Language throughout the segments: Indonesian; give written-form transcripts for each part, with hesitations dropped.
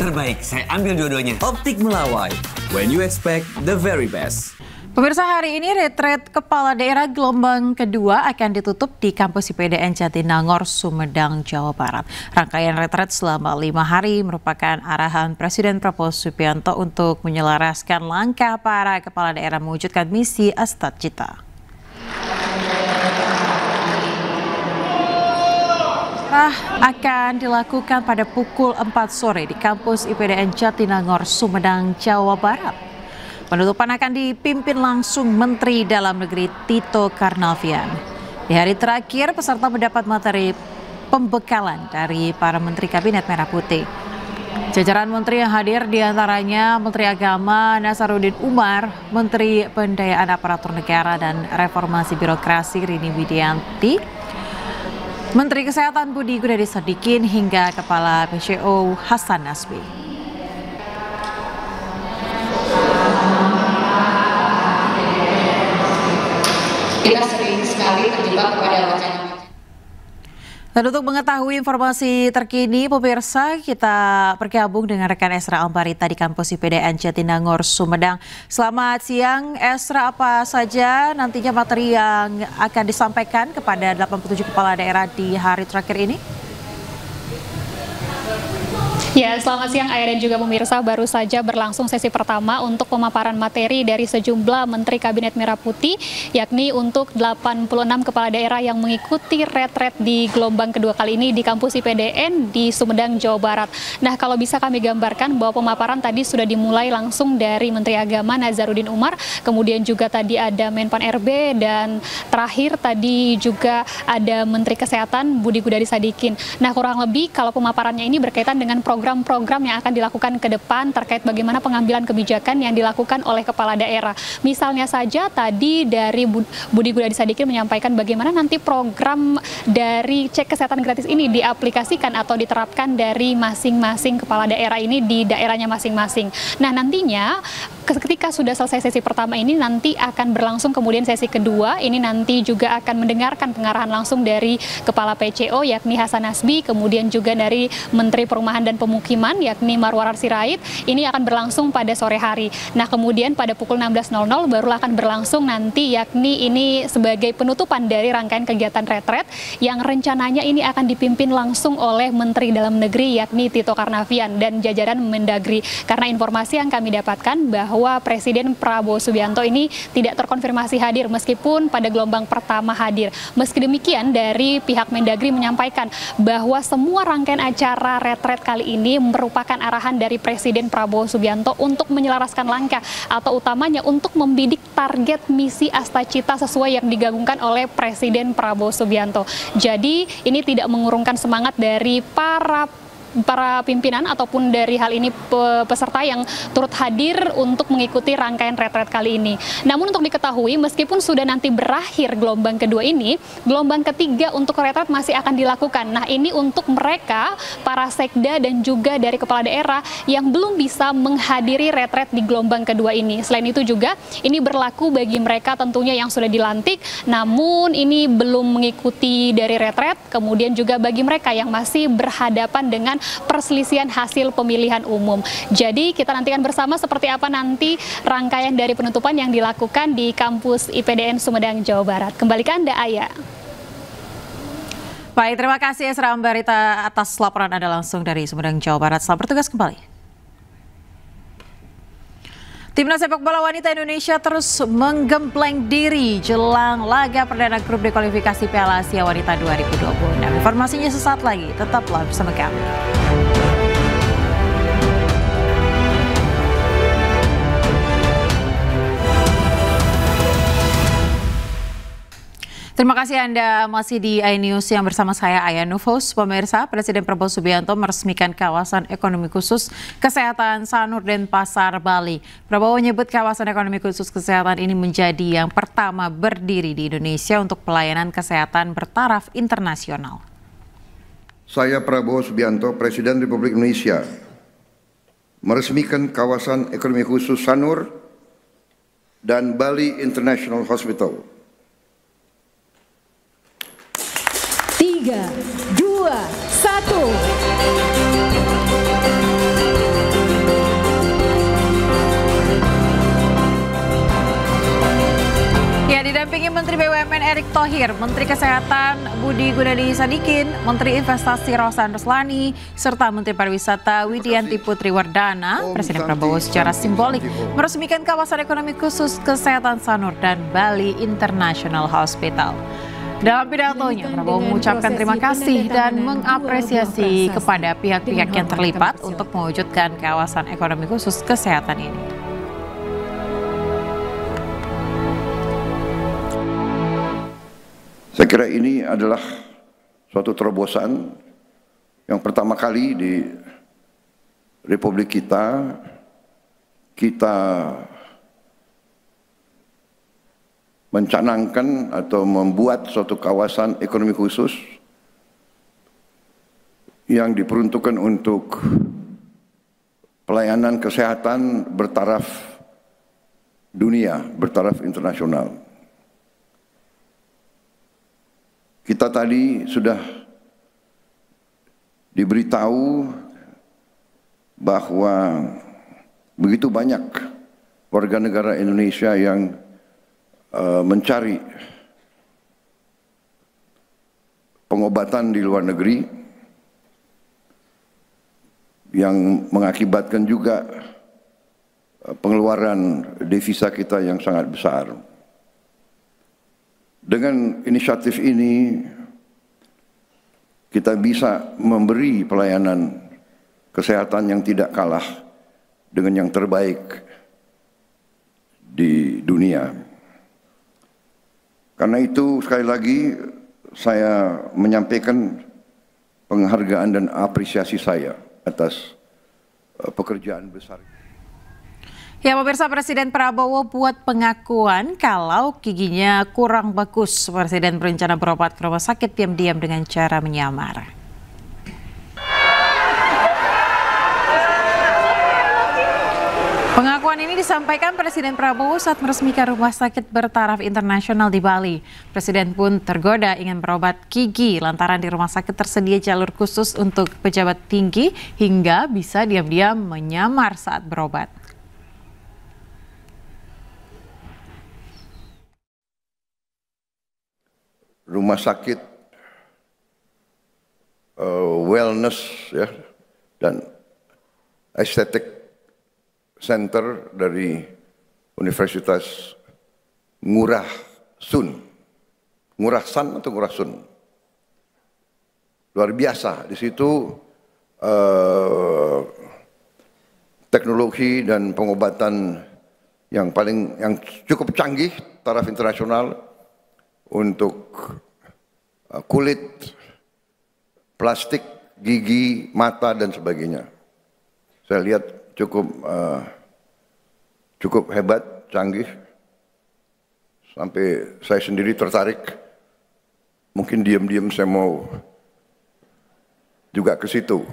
Terbaik, saya ambil dua-duanya. Optik Melawai, when you expect the very best. Pemirsa, hari ini retret kepala daerah gelombang kedua akan ditutup di kampus IPDN Jatinangor, Sumedang, Jawa Barat. Rangkaian retret selama 5 hari merupakan arahan Presiden Prabowo Subianto untuk menyelaraskan langkah para kepala daerah mewujudkan misi Astacita. Akan dilakukan pada pukul 4 sore di kampus IPDN Jatinangor, Sumedang, Jawa Barat. Penutupan akan dipimpin langsung Menteri Dalam Negeri Tito Karnavian. Di hari terakhir, peserta mendapat materi pembekalan dari para Menteri Kabinet Merah Putih. Jajaran menteri yang hadir diantaranya Menteri Agama Nasaruddin Umar, Menteri Pendayaan Aparatur Negara dan Reformasi Birokrasi Rini Widianti, Menteri Kesehatan Budi Gunadi Sadikin hingga Kepala PCO Hasan Nasbi. Kita sering sekali terjebak kepada wacana. Dan untuk mengetahui informasi terkini, pemirsa, kita bergabung dengan rekan Esra Ambarita di kampus IPDN Jatinangor, Sumedang. Selamat siang, Esra. Apa saja nantinya materi yang akan disampaikan kepada 87 kepala daerah di hari terakhir ini? Ya, selamat siang Ayah dan juga pemirsa. Baru saja berlangsung sesi pertama untuk pemaparan materi dari sejumlah Menteri Kabinet Merah Putih, yakni untuk 86 kepala daerah yang mengikuti retret di gelombang kedua kali ini di kampus IPDN di Sumedang, Jawa Barat. Nah, kalau bisa kami gambarkan bahwa pemaparan tadi sudah dimulai langsung dari Menteri Agama Nasaruddin Umar, kemudian juga tadi ada Menpan RB, dan terakhir tadi juga ada Menteri Kesehatan Budi Gunadi Sadikin. Nah, kurang lebih kalau pemaparannya ini berkaitan dengan program-program yang akan dilakukan ke depan terkait bagaimana pengambilan kebijakan yang dilakukan oleh kepala daerah. Misalnya saja tadi dari Budi Gunadi Sadikin menyampaikan bagaimana nanti program dari cek kesehatan gratis ini diaplikasikan atau diterapkan dari masing-masing kepala daerah ini di daerahnya masing-masing. Nah, nantinya ketika sudah selesai sesi pertama ini nanti akan berlangsung kemudian sesi kedua. Ini nanti juga akan mendengarkan pengarahan langsung dari Kepala PCO yakni Hasan Nasbi, kemudian juga dari Menteri Perumahan dan Pemukiman yakni Marwarar Sirait. Ini akan berlangsung pada sore hari. Nah, kemudian pada pukul 16.00 baru akan berlangsung nanti, yakni ini sebagai penutupan dari rangkaian kegiatan retret yang rencananya ini akan dipimpin langsung oleh Menteri Dalam Negeri yakni Tito Karnavian dan jajaran Mendagri. Karena informasi yang kami dapatkan bahwa Presiden Prabowo Subianto ini tidak terkonfirmasi hadir meskipun pada gelombang pertama hadir. Meski demikian, dari pihak Mendagri menyampaikan bahwa semua rangkaian acara retret kali ini merupakan arahan dari Presiden Prabowo Subianto untuk menyelaraskan langkah atau utamanya untuk membidik target misi Astacita sesuai yang digabungkan oleh Presiden Prabowo Subianto. Jadi ini tidak mengurungkan semangat dari para pimpinan ataupun dari hal ini peserta yang turut hadir untuk mengikuti rangkaian retret kali ini. Namun untuk diketahui, meskipun sudah nanti berakhir gelombang kedua ini, gelombang ketiga untuk retret masih akan dilakukan. Nah, ini untuk mereka, para sekda dan juga dari kepala daerah yang belum bisa menghadiri retret di gelombang kedua ini. Selain itu juga, ini berlaku bagi mereka tentunya yang sudah dilantik, namun ini belum mengikuti dari retret, kemudian juga bagi mereka yang masih berhadapan dengan perselisihan hasil pemilihan umum. Jadi kita nantikan bersama seperti apa nanti rangkaian dari penutupan yang dilakukan di kampus IPDN Sumedang, Jawa Barat. Kembali ke Anda, Aya. Baik, terima kasih Esra Ambarita atas laporan Anda langsung dari Sumedang, Jawa Barat. Selamat bertugas kembali. Timnas sepak bola wanita Indonesia terus menggembleng diri jelang laga perdana grup D kualifikasi Piala Asia Wanita 2026. Informasinya sesaat lagi, tetaplah bersama kami. Terima kasih Anda masih di iNews yang bersama saya Aya Nufus. Pemirsa, Presiden Prabowo Subianto meresmikan kawasan ekonomi khusus kesehatan Sanur Denpasar, Bali. Prabowo menyebut kawasan ekonomi khusus kesehatan ini menjadi yang pertama berdiri di Indonesia untuk pelayanan kesehatan bertaraf internasional. Saya Prabowo Subianto, Presiden Republik Indonesia, meresmikan kawasan ekonomi khusus Sanur dan Bali International Hospital. 3, 2, 1. Thohir, Menteri Kesehatan Budi Gunadi Sadikin, Menteri Investasi Rohsan Ruslani, serta Menteri Pariwisata Widianti Putri Wardana, Presiden Prabowo secara simbolik meresmikan kawasan ekonomi khusus kesehatan Sanur dan Bali International Hospital. Dalam pidatonya, Prabowo mengucapkan terima kasih dan mengapresiasi kepada pihak-pihak yang terlibat untuk mewujudkan kawasan ekonomi khusus kesehatan ini. Saya kira ini adalah suatu terobosan yang pertama kali di Republik kita mencanangkan atau membuat suatu kawasan ekonomi khusus yang diperuntukkan untuk pelayanan kesehatan bertaraf dunia, bertaraf internasional. Kita tadi sudah diberitahu bahwa begitu banyak warga negara Indonesia yang mencari pengobatan di luar negeri yang mengakibatkan juga pengeluaran devisa kita yang sangat besar. Dengan inisiatif ini kita bisa memberi pelayanan kesehatan yang tidak kalah dengan yang terbaik di dunia. Karena itu sekali lagi saya menyampaikan penghargaan dan apresiasi saya atas pekerjaan besar. Ya, pemirsa, Presiden Prabowo buat pengakuan kalau giginya kurang bagus. Presiden berencana berobat ke rumah sakit diam-diam dengan cara menyamar. Pengakuan ini disampaikan Presiden Prabowo saat meresmikan rumah sakit bertaraf internasional di Bali. Presiden pun tergoda ingin berobat gigi lantaran di rumah sakit tersedia jalur khusus untuk pejabat tinggi hingga bisa diam-diam menyamar saat berobat. Rumah sakit wellness ya dan estetik center dari Universitas Ngurah Sun. Ngurah San atau Ngurah Sun. Luar biasa. Di situ teknologi dan pengobatan yang cukup canggih taraf internasional untuk kulit, plastik, gigi, mata dan sebagainya. Saya lihat cukup hebat, canggih, sampai saya sendiri tertarik. Mungkin diam-diam saya mau juga ke situ,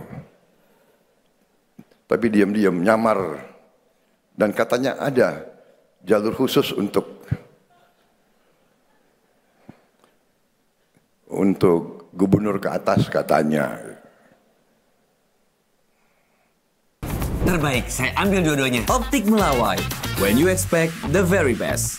tapi diam-diam nyamar, dan katanya ada jalur khusus untuk gubernur ke atas katanya. Terbaik, saya ambil dua-duanya. Optik Melawai, when you expect the very best.